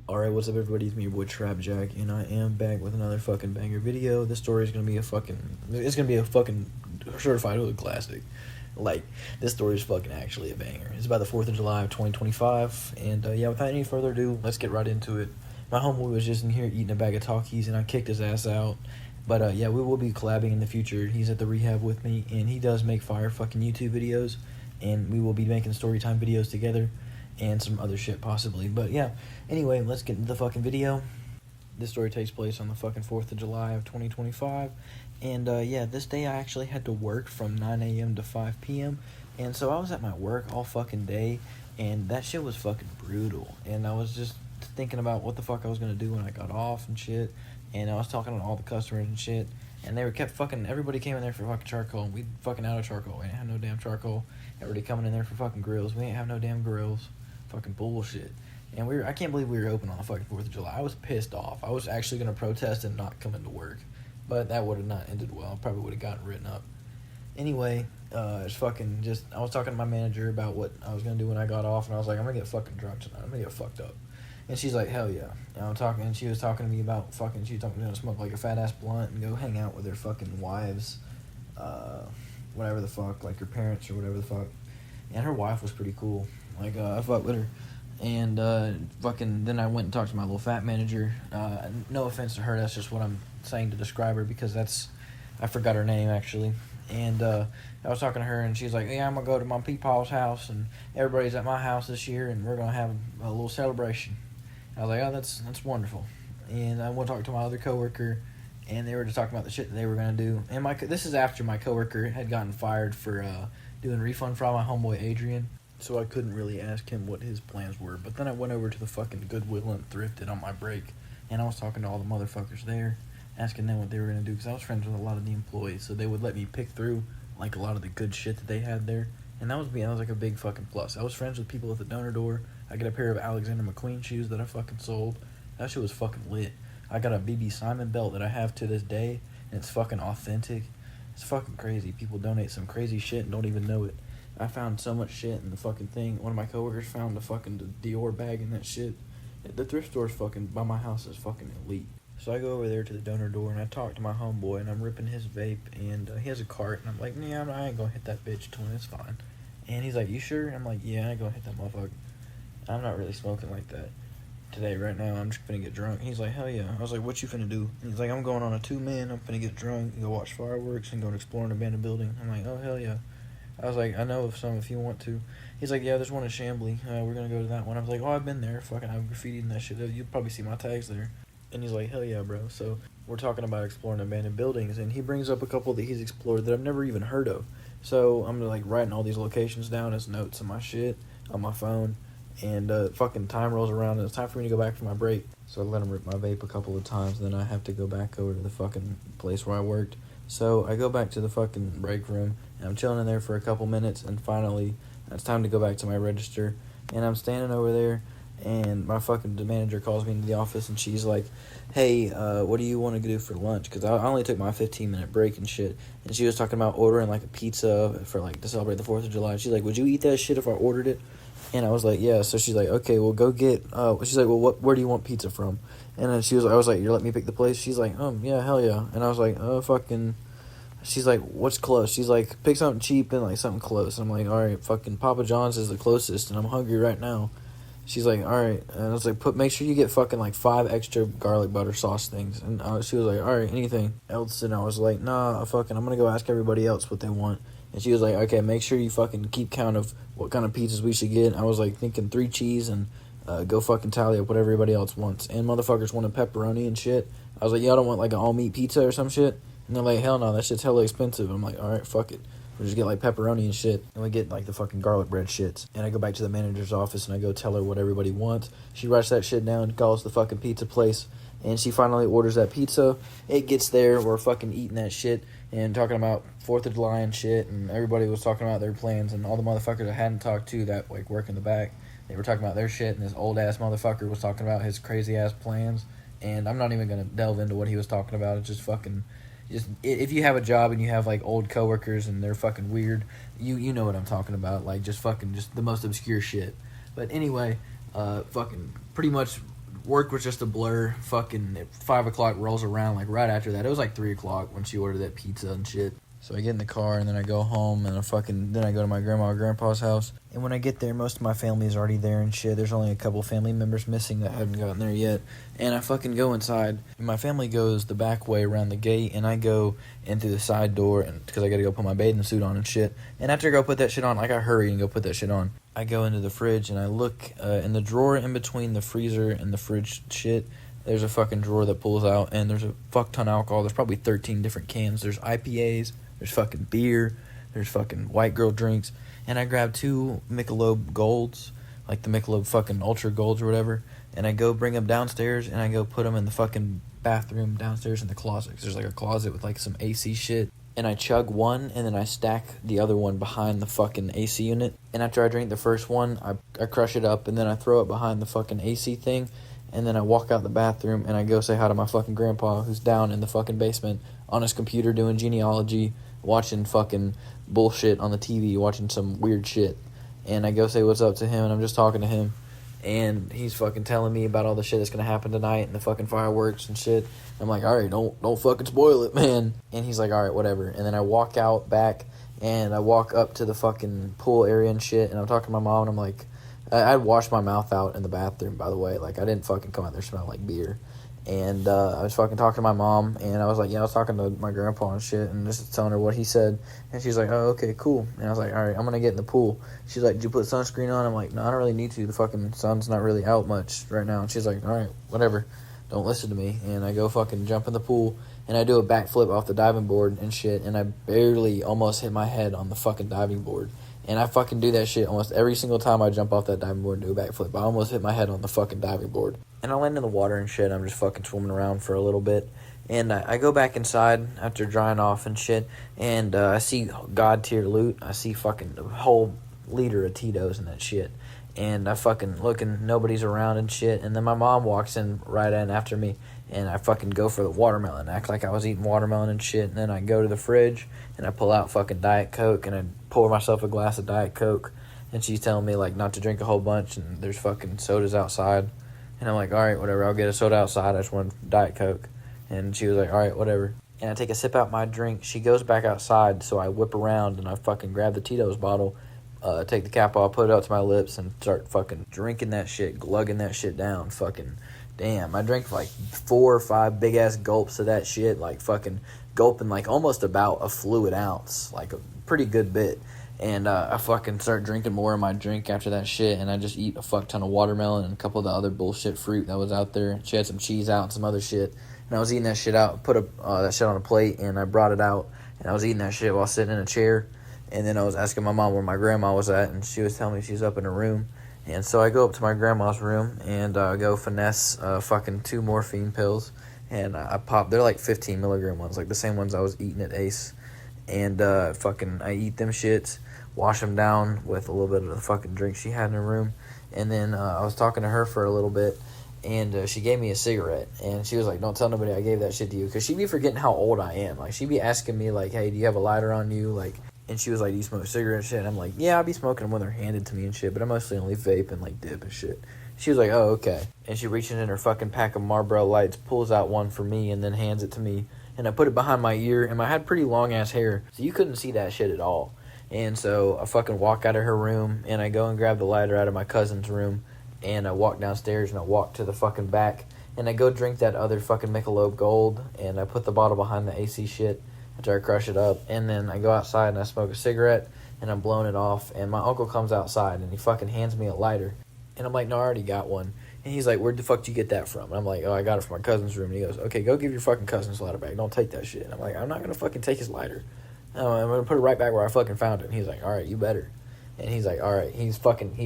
Alright, what's up everybody, it's me, your boy Trap Jack, and I am back with another fucking banger video. This story is gonna be it's gonna be a fucking certified hood classic. Like, this story is fucking actually a banger. It's about the 4th of July of 2025, and yeah, without any further ado, let's get right into it. My homeboy was just in here eating a bag of Takis, and I kicked his ass out. But yeah, we will be collabing in the future. He's at the rehab with me, and he does make fire fucking YouTube videos, and we will be making story time videos together and some other shit possibly. But yeah, anyway, let's get into the fucking video. This story takes place on the fucking 4th of July of 2025. And yeah, this day I actually had to work from 9 a.m. to 5 p.m. And so I was at my work all fucking day, and that shit was fucking brutal. And I was just thinking about what the fuck I was gonna do when I got off and shit. And I was talking to all the customers and shit. And they were kept fucking, everybody came in there for fucking charcoal. And we fucking out of charcoal. We didn't have no damn charcoal. Everybody coming in there for fucking grills. We ain't have no damn grills. Fucking bullshit. And I can't believe we were open on the fucking 4th of July. I was pissed off. I was actually going to protest and not come into work. But that would have not ended well. I probably would have gotten written up. Anyway, it's fucking just, I was talking to my manager about what I was going to do when I got off. And I was like, I'm going to get fucking drunk tonight. I'm going to get fucked up. And she's like, hell yeah. And she was talking to me about fucking, she was talking to smoke like a fat ass blunt and go hang out with their fucking wives. Whatever the fuck, like her parents or whatever the fuck. And her wife was pretty cool. Like, I fucked with her. And, fucking, then I went and talked to my little fat manager. No offense to her, that's just what I'm saying to describe her, because I forgot her name, actually. And, I was talking to her, and she's like, yeah, I'm gonna go to my peepaw's house, and everybody's at my house this year, and we're gonna have a little celebration. I was like, oh, that's wonderful. And I went to talk to my other coworker, and they were just talking about the shit that they were gonna do. And this is after my coworker had gotten fired for, doing refund fraud, my homeboy Adrian. So I couldn't really ask him what his plans were. But then I went over to the fucking Goodwill and thrifted on my break. And I was talking to all the motherfuckers there, asking them what they were going to do. Because I was friends with a lot of the employees. So they would let me pick through, like, a lot of the good shit that they had there. And that was like a big fucking plus. I was friends with people at the donor door. I got a pair of Alexander McQueen shoes that I fucking sold. That shit was fucking lit. I got a BB Simon belt that I have to this day. And it's fucking authentic. It's fucking crazy. People donate some crazy shit and don't even know it. I found so much shit in the fucking thing. One of my coworkers found the Dior bag and that shit. The thrift store's fucking by my house is fucking elite. So I go over there to the donor door and I talk to my homeboy and I'm ripping his vape and he has a cart and I'm like, yeah, I ain't gonna hit that bitch, twin, it's fine. And he's like, you sure? And I'm like, yeah, I ain't gonna hit that motherfucker. I'm not really smoking like that today, right now. I'm just finna get drunk. He's like, hell yeah. I was like, what you finna do? And he's like, I'm going on a 2-man. I'm finna get drunk and go watch fireworks and go and explore an abandoned building. I'm like, oh, hell yeah. I was like, I know of some if you want to. He's like, yeah, there's one in Chambly. We're going to go to that one. I was like, oh, I've been there. Fucking, I've graffitied that shit. You'll probably see my tags there. And he's like, hell yeah, bro. So we're talking about exploring abandoned buildings. And he brings up a couple that he's explored that I've never even heard of. So I'm like writing all these locations down as notes on my shit, on my phone. And fucking time rolls around and it's time for me to go back for my break. So I let him rip my vape a couple of times. Then I have to go back over to the fucking place where I worked. So I go back to the fucking break room, and I'm chilling in there for a couple minutes, and finally, it's time to go back to my register, and I'm standing over there, and my fucking manager calls me into the office, and she's like, hey, what do you want to do for lunch? Because I only took my 15-minute break and shit, and she was talking about ordering, like, a pizza for, like, to celebrate the 4th of July. She's like, would you eat that shit if I ordered it? And I was like, yeah. So she's like, okay, well, go get, she's like, well, where do you want pizza from? And then I was like, you're letting me pick the place? She's like, yeah, hell yeah. And I was like, fucking, she's like, what's close? She's like, pick something cheap and, like, something close. And I'm like, all right, fucking Papa John's is the closest, and I'm hungry right now. She's like, all right. And I was like, make sure you get fucking, like, 5 extra garlic butter sauce things. And she was like, all right, anything else? And I was like, nah, I'm going to go ask everybody else what they want. And she was like, okay, make sure you fucking keep count of what kind of pizzas we should get. And I was like thinking 3 cheese and go fucking tally up what everybody else wants. And motherfuckers wanted pepperoni and shit. I was like, y'all don't want like an all-meat pizza or some shit? And they're like, hell no, that shit's hella expensive. I'm like, all right, fuck it. We'll just get like pepperoni and shit. And we get like the fucking garlic bread shits. And I go back to the manager's office and I go tell her what everybody wants. She writes that shit down, calls the fucking pizza place. And she finally orders that pizza. It gets there. We're fucking eating that shit and talking about 4th of July and shit. And everybody was talking about their plans. And all the motherfuckers I hadn't talked to that, like, work in the back, they were talking about their shit. And this old-ass motherfucker was talking about his crazy-ass plans. And I'm not even going to delve into what he was talking about. It's just fucking... if you have a job and you have, like, old coworkers and they're fucking weird, you know what I'm talking about. Like, just the most obscure shit. But anyway, fucking pretty much work was just a blur. Fucking 5 o'clock rolls around, like right after that. It was like 3 o'clock when she ordered that pizza and shit. So I get in the car and then I go home and then I go to my grandma or grandpa's house. And when I get there, most of my family is already there and shit. There's only a couple family members missing that haven't gotten there yet. And I fucking go inside. And my family goes the back way around the gate and I go in through the side door and because I gotta go put my bathing suit on and shit. And after I go put that shit on, like I hurry and go put that shit on. I go into the fridge and I look in the drawer in between the freezer and the fridge shit. There's a fucking drawer that pulls out and there's a fuck ton of alcohol. There's probably 13 different cans. There's IPAs. There's fucking beer. There's fucking white girl drinks. And I grab 2 Michelob Golds, like the Michelob fucking Ultra Golds or whatever. And I go bring them downstairs and I go put them in the fucking bathroom downstairs in the closet. 'Cause there's like a closet with like some AC shit. And I chug one and then I stack the other one behind the fucking AC unit. And after I drink the first one, I crush it up and then I throw it behind the fucking AC thing. And then I walk out the bathroom and I go say hi to my fucking grandpa who's down in the fucking basement on his computer doing genealogy, watching fucking bullshit on the TV, watching some weird shit. And I go say what's up to him and I'm just talking to him. And he's fucking telling me about all the shit that's gonna happen tonight and the fucking fireworks and shit. I'm like, alright, don't fucking spoil it, man. And he's like, alright, whatever. And then I walk out back and I walk up to the fucking pool area and shit. And I'm talking to my mom and I'm like, I'd washed my mouth out in the bathroom, by the way. Like, I didn't fucking come out there smelling like beer. And I was fucking talking to my mom, and I was like, yeah, I was talking to my grandpa and shit, and just telling her what he said. And she's like, oh, okay, cool. And I was like, all right, I'm going to get in the pool. She's like, did you put sunscreen on? I'm like, no, I don't really need to. The fucking sun's not really out much right now. And she's like, all right, whatever. Don't listen to me. And I go fucking jump in the pool, and I do a backflip off the diving board and shit, and I barely almost hit my head on the fucking diving board. And I fucking do that shit almost every single time I jump off that diving board and do a backflip. I almost hit my head on the fucking diving board. And I land in the water and shit. I'm just fucking swimming around for a little bit. And I go back inside after drying off and shit. And I see God tier loot. I see fucking a whole liter of Tito's and that shit. And I fucking looking, nobody's around and shit. And then my mom walks in right in after me. And I fucking go for the watermelon. Act like I was eating watermelon and shit. And then I go to the fridge and I pull out fucking Diet Coke. And I pour myself a glass of Diet Coke. And she's telling me like not to drink a whole bunch. And there's fucking sodas outside. And I'm like, alright, whatever. I'll get a soda outside. I just want Diet Coke. And she was like, alright, whatever. And I take a sip out my drink. She goes back outside. So I whip around and I fucking grab the Tito's bottle. Take the cap off, put it up to my lips, and start fucking drinking that shit, glugging that shit down. Fucking, damn. I drank like 4 or 5 big-ass gulps of that shit, like fucking gulping like almost about a fluid ounce, like a pretty good bit. And I fucking start drinking more of my drink after that shit, and I just eat a fuck ton of watermelon and a couple of the other bullshit fruit that was out there. She had some cheese out and some other shit, and I was eating that shit out, put that shit on a plate, and I brought it out, and I was eating that shit while sitting in a chair. And then I was asking my mom where my grandma was at, and she was telling me she's up in her room. And so I go up to my grandma's room, and go finesse fucking 2 morphine pills. And I pop, they're like 15 milligram ones, like the same ones I was eating at Ace. And fucking, I eat them shits, wash them down with a little bit of the fucking drink she had in her room. And then I was talking to her for a little bit, and she gave me a cigarette. And she was like, don't tell nobody I gave that shit to you. Because she be forgetting how old I am. Like, she be asking me, like, hey, do you have a lighter on you? Like, and she was like, do you smoke cigarettes and shit? And I'm like, yeah, I'll be smoking them when they're handed to me and shit, but I mostly only vape and like dip and shit. She was like, oh, okay. And she reaches in her fucking pack of Marlboro Lights, pulls out one for me, and then hands it to me. And I put it behind my ear, and I had pretty long ass hair, so you couldn't see that shit at all. And so I fucking walk out of her room, and I go and grab the lighter out of my cousin's room, and I walk downstairs, and I walk to the fucking back, and I go drink that other fucking Michelob Gold, and I put the bottle behind the AC shit after I crush it up, and then I go outside and I smoke a cigarette, and I'm blowing it off, and my uncle comes outside, and he fucking hands me a lighter, and I'm like, no, I already got one, and he's like, where the fuck did you get that from? And I'm like, oh, I got it from my cousin's room, and he goes, okay, go give your fucking cousin's lighter back, don't take that shit. And I'm like, I'm not gonna fucking take his lighter, I'm gonna put it right back where I fucking found it. And he's like, alright, you better. And he's like, alright, he's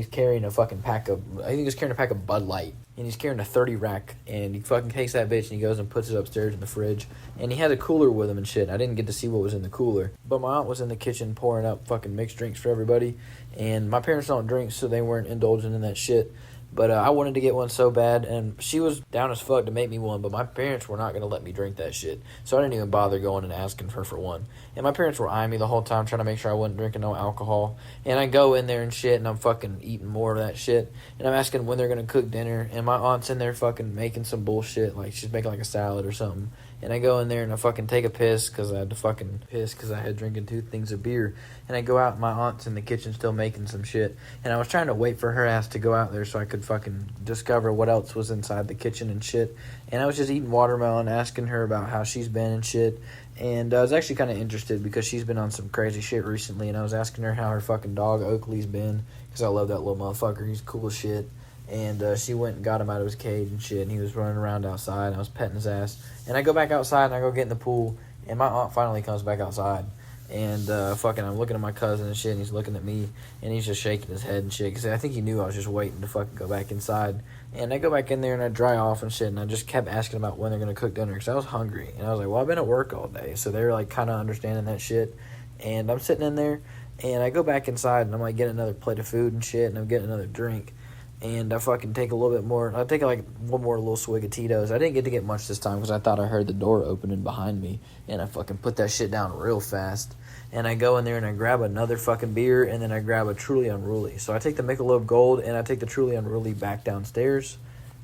carrying a fucking pack of, I think he's carrying a pack of Bud Light. And he's carrying a 30 rack. And he fucking takes that bitch and he goes and puts it upstairs in the fridge. And he had a cooler with him and shit. I didn't get to see what was in the cooler. But my aunt was in the kitchen pouring up fucking mixed drinks for everybody. And my parents don't drink, so they weren't indulging in that shit. But I wanted to get one so bad, and she was down as fuck to make me one, but my parents were not going to let me drink that shit. So I didn't even bother going and asking her for one. And my parents were eyeing me the whole time, trying to make sure I wasn't drinking no alcohol. And I go in there and shit, and I'm fucking eating more of that shit. And I'm asking when they're going to cook dinner, and my aunt's in there fucking making some bullshit, like she's making like a salad or something. And I go in there and I fucking take a piss because I had to fucking piss because I had drinking 2 things of beer. And I go out and my aunt's in the kitchen still making some shit. And I was trying to wait for her ass to go out there so I could fucking discover what else was inside the kitchen and shit. And I was just eating watermelon, asking her about how she's been and shit. And I was actually kind of interested because she's been on some crazy shit recently. And I was asking her how her fucking dog Oakley's been because I love that little motherfucker. He's cool as shit. And she went and got him out of his cage and shit, and he was running around outside, and I was petting his ass. And I go back outside, and I go get in the pool, and my aunt finally comes back outside. And fucking I'm looking at my cousin and shit, and he's looking at me, and he's just shaking his head and shit, because I think he knew I was just waiting to fucking go back inside. And I go back in there, and I dry off and shit, and I just kept asking about when they're going to cook dinner, because I was hungry. And I was like, well, I've been at work all day, so they're, like, kind of understanding that shit. And I'm sitting in there, and I go back inside, and I'm, like, getting another plate of food and shit, and I'm getting another drink. And I fucking take a little bit more. I take like one more little swig of Tito's. I didn't get to get much this time because I thought I heard the door opening behind me. And I fucking put that shit down real fast. And I go in there and I grab another fucking beer. And then I grab a Truly Unruly. So I take the Michelob Gold and I take the Truly Unruly back downstairs.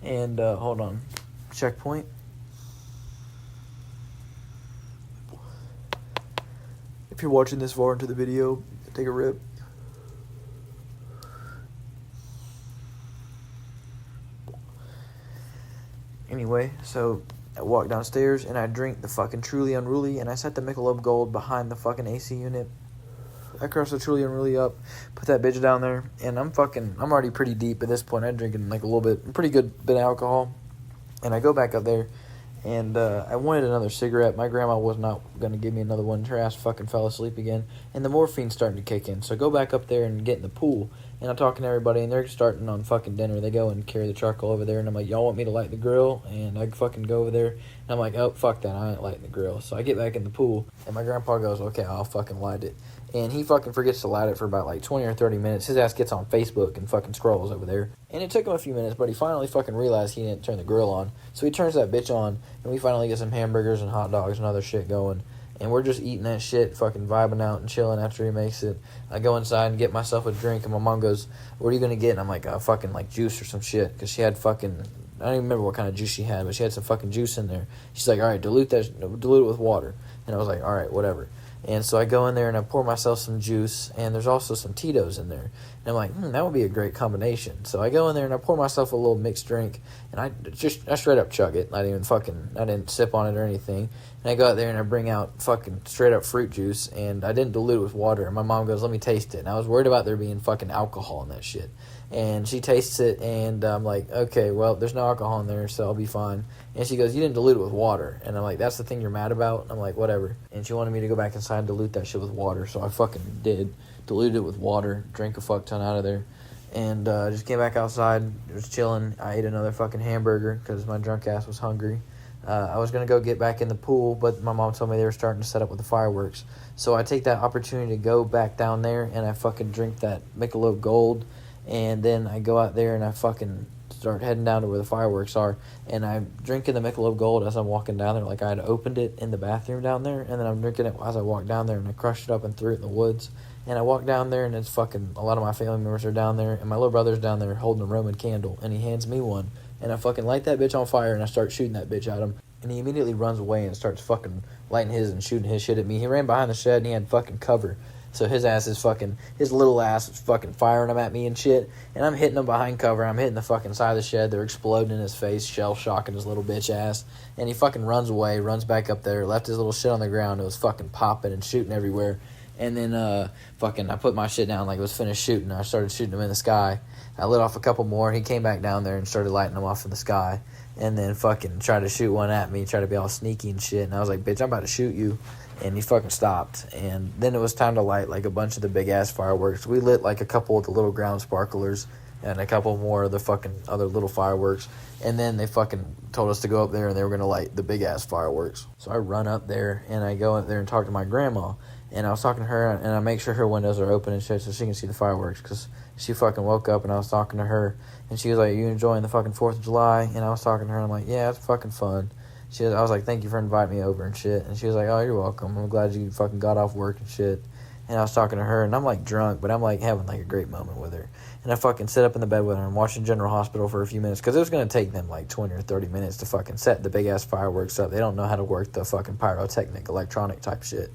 And hold on. Checkpoint. If you're watching this far into the video, take a rip. Anyway, so I walk downstairs and I drink the fucking Truly Unruly and I set the Michelob Gold behind the fucking AC unit. I crush the Truly Unruly up, put that bitch down there, and I'm already pretty deep at this point. I'm drinking like a pretty good bit of alcohol. And I go back up there and I wanted another cigarette. My grandma was not going to give me another one. Her ass fucking fell asleep again. And the morphine's starting to kick in. So I go back up there and get in the pool. And I'm talking to everybody, and they're starting on fucking dinner. They go and carry the charcoal over there, and I'm like, y'all want me to light the grill? And I fucking go over there, and I'm like, oh, fuck that, I ain't lighting the grill. So I get back in the pool, and my grandpa goes, okay, I'll fucking light it. And he fucking forgets to light it for about like 20 or 30 minutes. His ass gets on Facebook and fucking scrolls over there. And it took him a few minutes, but he finally fucking realized he didn't turn the grill on. So he turns that bitch on, and we finally get some hamburgers and hot dogs and other shit going. And we're just eating that shit, fucking vibing out and chilling after he makes it. I go inside and get myself a drink, and my mom goes, what are you going to get? And I'm like, fucking like juice or some shit. Because she had fucking, I don't even remember what kind of juice she had, but she had some fucking juice in there. She's like, all right, dilute it with water. And I was like, all right, whatever. And so I go in there and I pour myself some juice, and there's also some Tito's in there. And I'm like, that would be a great combination. So I go in there and I pour myself a little mixed drink, and I straight up chug it. I didn't sip on it or anything. And I go out there and I bring out fucking straight up fruit juice, and I didn't dilute it with water. And my mom goes, let me taste it. And I was worried about there being fucking alcohol in that shit. And she tastes it, and I'm like, okay, well, there's no alcohol in there, so I'll be fine. And she goes, you didn't dilute it with water. And I'm like, that's the thing you're mad about? I'm like, whatever. And she wanted me to go back inside and dilute that shit with water, so I fucking did. Diluted it with water, drank a fuck ton out of there. And just came back outside, was chilling. I ate another fucking hamburger because my drunk ass was hungry. I was going to go get back in the pool, but my mom told me they were starting to set up with the fireworks. So I take that opportunity to go back down there, and I fucking drink that Michelob Gold. And then I go out there and I fucking start heading down to where the fireworks are. And I'm drinking the Michelob Gold as I'm walking down there. Like I had opened it in the bathroom down there. And then I'm drinking it as I walk down there. And I crushed it up and threw it in the woods. And I walk down there, and it's fucking, a lot of my family members are down there. And my little brother's down there holding a Roman candle. And he hands me one. And I fucking light that bitch on fire, and I start shooting that bitch at him. And he immediately runs away and starts fucking lighting his and shooting his shit at me. He ran behind the shed, and he had fucking cover. So his little ass is fucking firing them at me and shit. And I'm hitting him behind cover. I'm hitting the fucking side of the shed. They're exploding in his face, shell shocking his little bitch ass. And he fucking runs away, runs back up there, left his little shit on the ground. It was fucking popping and shooting everywhere. And then I put my shit down like it was finished shooting. I started shooting him in the sky. I lit off a couple more. He came back down there and started lighting them off in the sky. And then fucking tried to shoot one at me, tried to be all sneaky and shit. And I was like, bitch, I'm about to shoot you. And he fucking stopped. And then it was time to light like a bunch of the big ass fireworks. We lit like a couple of the little ground sparklers and a couple more of the fucking other little fireworks. And then they fucking told us to go up there, and they were going to light the big ass fireworks. So I run up there, and I go up there and talk to my grandma. And I was talking to her, and I make sure her windows are open and shit so she can see the fireworks, because she fucking woke up, and I was talking to her, and she was like, you enjoying the fucking 4th of July? And I was talking to her, and I'm like, yeah, it's fucking fun. I was like, thank you for inviting me over and shit. And she was like, oh, you're welcome. I'm glad you fucking got off work and shit. And I was talking to her, and I'm like drunk, but I'm like having like a great moment with her. And I fucking sit up in the bed with her and watching General Hospital for a few minutes, because it was going to take them like 20 or 30 minutes to fucking set the big ass fireworks up. They don't know how to work the fucking pyrotechnic, electronic type shit.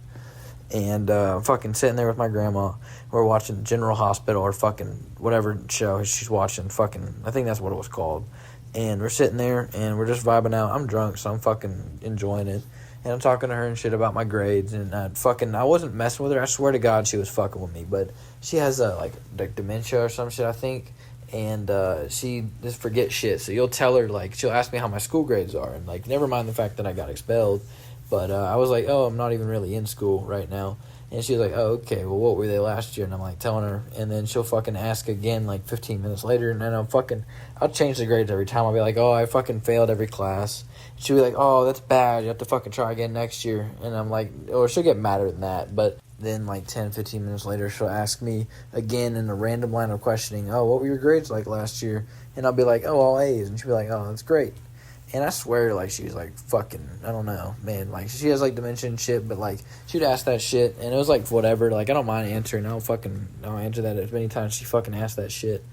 And fucking sitting there with my grandma. We're watching General Hospital or fucking whatever show she's watching. Fucking, I think that's what it was called. And we're sitting there, and we're just vibing out. I'm drunk, so I'm fucking enjoying it. And I'm talking to her and shit about my grades. And I wasn't messing with her. I swear to God she was fucking with me. But she has, like dementia or some shit, I think. And she just forgets shit. So you'll tell her, like, she'll ask me how my school grades are. And, like, never mind the fact that I got expelled. But I was like, oh, I'm not even really in school right now. And she was like, oh, okay, well, what were they last year? And I'm like telling her. And then she'll fucking ask again like 15 minutes later. And then I'll change the grades every time. I'll be like, oh, I fucking failed every class. And she'll be like, oh, that's bad. You have to fucking try again next year. And I'm like, or she'll get madder than that. But then like 10, 15 minutes later, she'll ask me again in a random line of questioning, oh, what were your grades like last year? And I'll be like, oh, all A's. And she'll be like, oh, that's great. And I swear, like, she's, like, fucking, I don't know, man. Like, she has, like, dementia and shit, but, like, she'd ask that shit, and it was, like, whatever. Like, I don't mind answering. I'll answer that as many times she fucking asks that shit.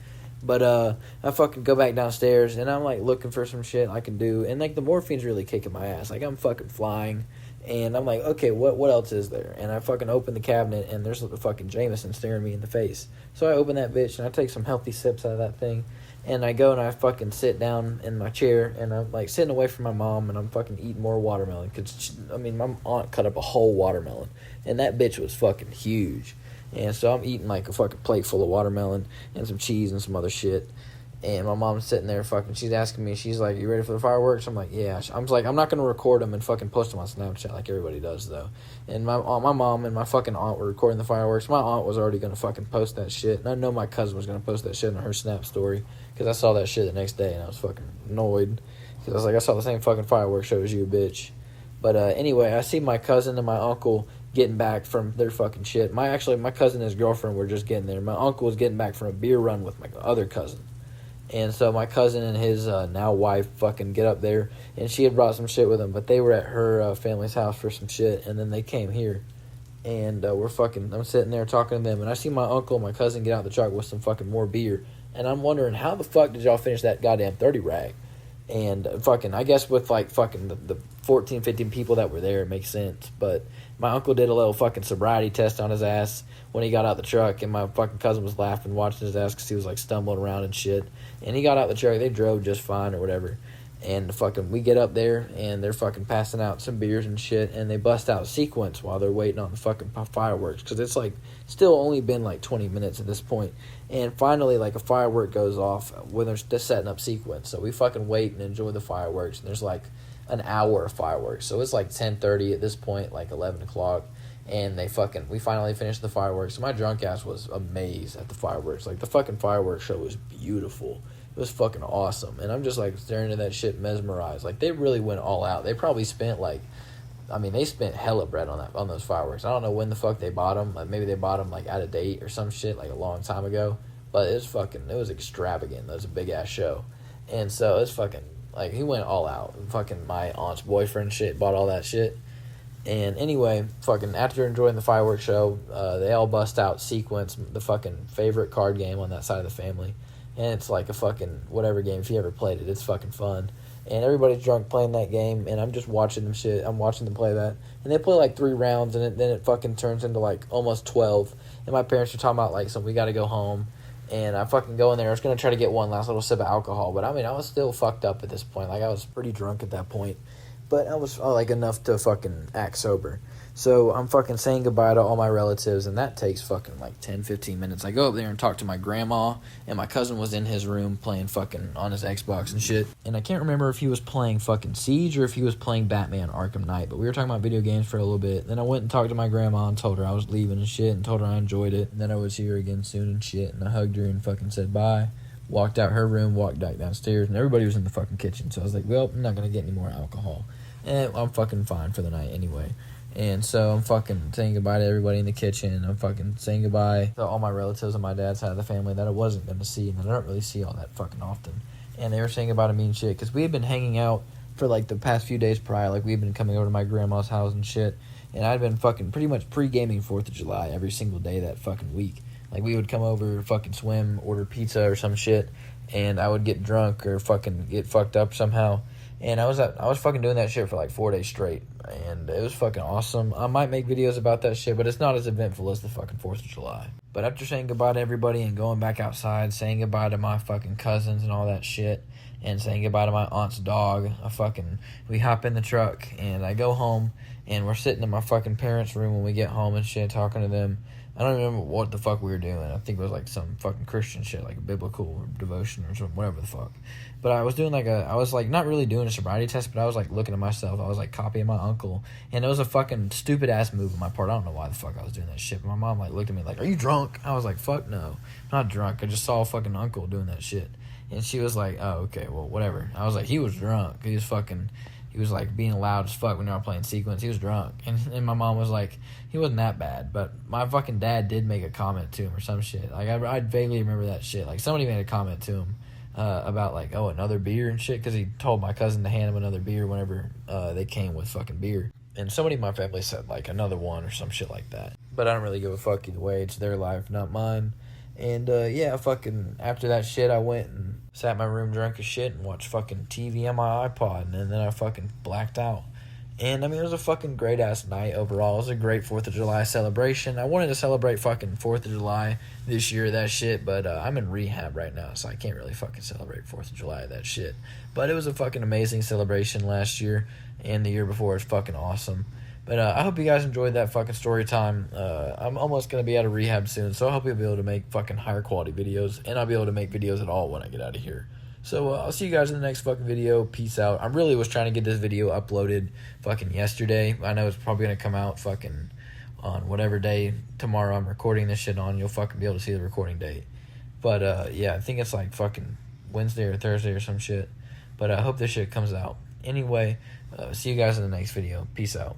But, I fucking go back downstairs, and I'm, like, looking for some shit I can do. And, like, the morphine's really kicking my ass. Like, I'm fucking flying. And I'm like, okay, what else is there? And I fucking open the cabinet, and there's the fucking Jameson staring me in the face. So I open that bitch, and I take some healthy sips out of that thing. And I go and I fucking sit down in my chair, and I'm, like, sitting away from my mom, and I'm fucking eating more watermelon. Because, my aunt cut up a whole watermelon, and that bitch was fucking huge. And so I'm eating, like, a fucking plate full of watermelon and some cheese and some other shit. And my mom's sitting there fucking, she's asking me, she's like, you ready for the fireworks? I'm like, yeah. I'm like, I'm not going to record them and fucking post them on Snapchat like everybody does, though. And my mom and my fucking aunt were recording the fireworks. My aunt was already going to fucking post that shit. And I know my cousin was going to post that shit on her Snap story. Because I saw that shit the next day, and I was fucking annoyed. Because I was like, I saw the same fucking fireworks show as you, bitch. But anyway, I see my cousin and my uncle getting back from their fucking shit. My cousin and his girlfriend were just getting there. My uncle was getting back from a beer run with my other cousin. And so my cousin and his now wife fucking get up there, and she had brought some shit with them, but they were at her family's house for some shit, and then they came here. And I'm sitting there talking to them, and I see my uncle and my cousin get out of the truck with some fucking more beer. And I'm wondering, how the fuck did y'all finish that goddamn 30 rack? And fucking, I guess with like fucking the 14, 15 people that were there, it makes sense. But my uncle did a little fucking sobriety test on his ass when he got out the truck, and my fucking cousin was laughing, watching his ass because he was like stumbling around and shit. And he got out the truck, they drove just fine or whatever. And fucking, we get up there, and they're fucking passing out some beers and shit, and they bust out Sequence while they're waiting on the fucking fireworks, because it's like still only been like 20 minutes at this point. And finally, like, a firework goes off when they're just setting up Sequence. So we fucking wait and enjoy the fireworks, and there's like an hour of fireworks. So it's like 10:30 at this point, like 11 o'clock. And we finally finished the fireworks. My drunk ass was amazed at the fireworks. Like, the fucking fireworks show was beautiful. It was fucking awesome. And I'm just, like, staring at that shit mesmerized. Like, they really went all out. They probably spent, like, they spent hella bread on those fireworks. I don't know when the fuck they bought them. Like, maybe they bought them, like, out of date or some shit, like, a long time ago. But it was extravagant. It was a big-ass show. And so it's fucking, like, he went all out. Fucking my aunt's boyfriend shit bought all that shit. And anyway, fucking after enjoying the fireworks show, they all bust out Sequence, the fucking favorite card game on that side of the family. And it's like a fucking whatever game. If you ever played it, it's fucking fun. And everybody's drunk playing that game, and I'm just watching them shit. I'm watching them play that. And they play like 3 rounds, and then it fucking turns into like almost 12. And my parents are talking about like, so we got to go home. And I fucking go in there. I was going to try to get one last little sip of alcohol. But I was still fucked up at this point. Like, I was pretty drunk at that point. But I was like enough to fucking act sober. So I'm fucking saying goodbye to all my relatives, and that takes fucking like 10, 15 minutes. I go up there and talk to my grandma, and my cousin was in his room playing fucking on his Xbox and shit. And I can't remember if he was playing fucking Siege or if he was playing Batman Arkham Knight, but we were talking about video games for a little bit. Then I went and talked to my grandma and told her I was leaving and shit, and told her I enjoyed it, and then I would see her again soon and shit, and I hugged her and fucking said bye. Walked out her room, walked back downstairs, and everybody was in the fucking kitchen. So I was like, well, I'm not going to get any more alcohol. And I'm fucking fine for the night anyway. And so I'm fucking saying goodbye to everybody in the kitchen. I'm fucking saying goodbye to all my relatives on my dad's side of the family that I wasn't going to see and that I don't really see all that fucking often. And they were saying goodbye to me and shit because we had been hanging out for like the past few days prior. Like, we'd been coming over to my grandma's house and shit. And I'd been fucking pretty much pre-gaming 4th of July every single day that fucking week. Like, we would come over, fucking swim, order pizza or some shit, and I would get drunk or fucking get fucked up somehow. And I was fucking doing that shit for like 4 days straight, and it was fucking awesome. I might make videos about that shit, but it's not as eventful as the fucking 4th of July. But after saying goodbye to everybody and going back outside, saying goodbye to my fucking cousins and all that shit, and saying goodbye to my aunt's dog, we hop in the truck, and I go home, and we're sitting in my fucking parents' room when we get home and shit, talking to them. I don't remember what the fuck we were doing. I think it was like some fucking Christian shit, like a biblical devotion or something, whatever the fuck. But I was doing I was like not really doing a sobriety test, but I was like looking at myself. I was like copying my uncle, and it was a fucking stupid ass move on my part. I don't know why the fuck I was doing that shit. But my mom like looked at me like, "Are you drunk?" I was like, "Fuck no, I'm not drunk. I just saw a fucking uncle doing that shit." And she was like, "Oh, okay, well, whatever." I was like, "He was drunk. He was like being loud as fuck when they were playing sequence. He was drunk." And my mom was like, "He wasn't that bad." But my fucking dad did make a comment to him or some shit. Like, I vaguely remember that shit. Like, somebody made a comment to him about like, oh, another beer and shit, because he told my cousin to hand him another beer whenever they came with fucking beer. And somebody in my family said like another one or some shit like that. But I don't really give a fuck either way. It's their life, not mine. And yeah, fucking after that shit, I went and sat in my room drunk as shit and watched fucking TV on my iPod, and then I fucking blacked out. And I mean, it was a fucking great ass night overall. It was a great 4th of July celebration. I wanted to celebrate fucking 4th of July this year, that shit, but I'm in rehab right now, so I can't really fucking celebrate 4th of July, that shit. But it was a fucking amazing celebration last year, and the year before was fucking awesome. But I hope you guys enjoyed that fucking story time. I'm almost going to be out of rehab soon, so I hope you'll be able to make fucking higher quality videos, and I'll be able to make videos at all when I get out of here. So I'll see you guys in the next fucking video. Peace out. I really was trying to get this video uploaded fucking yesterday. I know it's probably going to come out fucking on whatever day tomorrow I'm recording this shit on. You'll fucking be able to see the recording date. But yeah, I think it's like fucking Wednesday or Thursday or some shit. But I hope this shit comes out. Anyway, see you guys in the next video. Peace out.